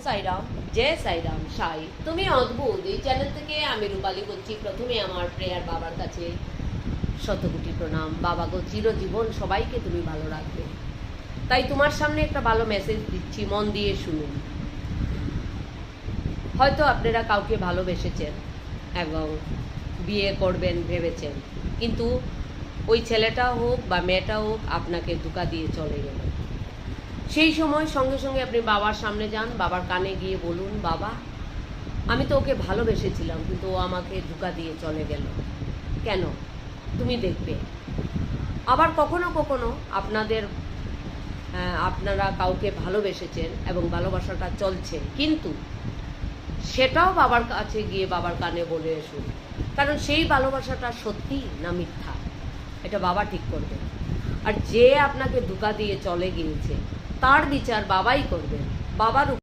সাইরাম, জয় সাইরাম সাই। তুমি অদ্ভুত এই চ্যানেল থেকে আমি রূপালী বলছি। প্রথমে আমার প্রেয়ার বাবার কাছে শতকোটি প্রণাম। বাবা গো, চিরজীবন সবাইকে তুমি ভালো রাখবে। তাই তোমার সামনে একটা ভালো মেসেজ দিচ্ছি, মন দিয়ে শুনুন। হয়তো আপনারা কাউকে ভালোবেসেছেন এবং বিয়ে করবেন ভেবেছেন, কিন্তু ওই ছেলেটা হোক বা মেয়েটা হোক আপনাকে ধোঁকা দিয়ে চলে গেল। সেই সময় সঙ্গে সঙ্গে আপনি বাবার সামনে যান, বাবার কানে গিয়ে বলুন, বাবা আমি তো ওকে ভালোবেসেছিলাম, কিন্তু ও আমাকে ধোঁকা দিয়ে চলে গেল কেন, তুমি দেখবে। আবার কখনো কখনো আপনারা কাউকে ভালোবেসেছেন এবং ভালোবাসাটা চলছে, কিন্তু সেটাও বাবার কাছে গিয়ে বাবার কানে বলে আসুন, কারণ সেই ভালোবাসাটা সত্যি না মিথ্যা এটা বাবা ঠিক করবে। আর যে আপনাকে ধোঁকা দিয়ে চলে গিয়েছে তার বিচার বাবাই করবেন। বাবার